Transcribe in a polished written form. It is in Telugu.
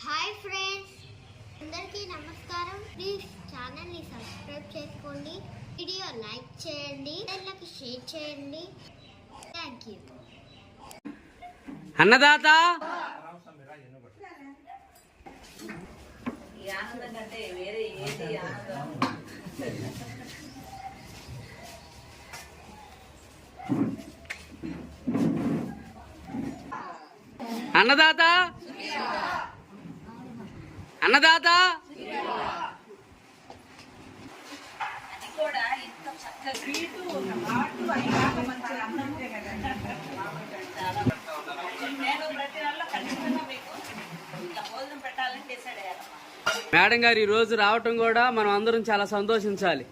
హాయ్ ఫ్రెండ్స్, అందరికీ నమస్కారం. ప్లీజ్ ఛానల్ని సబ్స్క్రైబ్ చేసుకోండి, వీడియో లైక్ చేయండి, ఇతరులకు షేర్ చేయండి. Thank you. అన్నదాత ఆనందం కంటే వేరే ఏది ఆనందం. అన్నదాత అన్నదాత అది కూడా ఇంత చక్కగా స్వీటు ఒక హాటు అయినాక మంచి అన్నం నేను ప్రతి నెలలో ఖచ్చితంగా మీకు ఇట్లా భోజనం పెట్టాలని చేశాడు. మేడం గారు ఈ రోజు రావటం కూడా మనం అందరం చాలా సంతోషించాలి.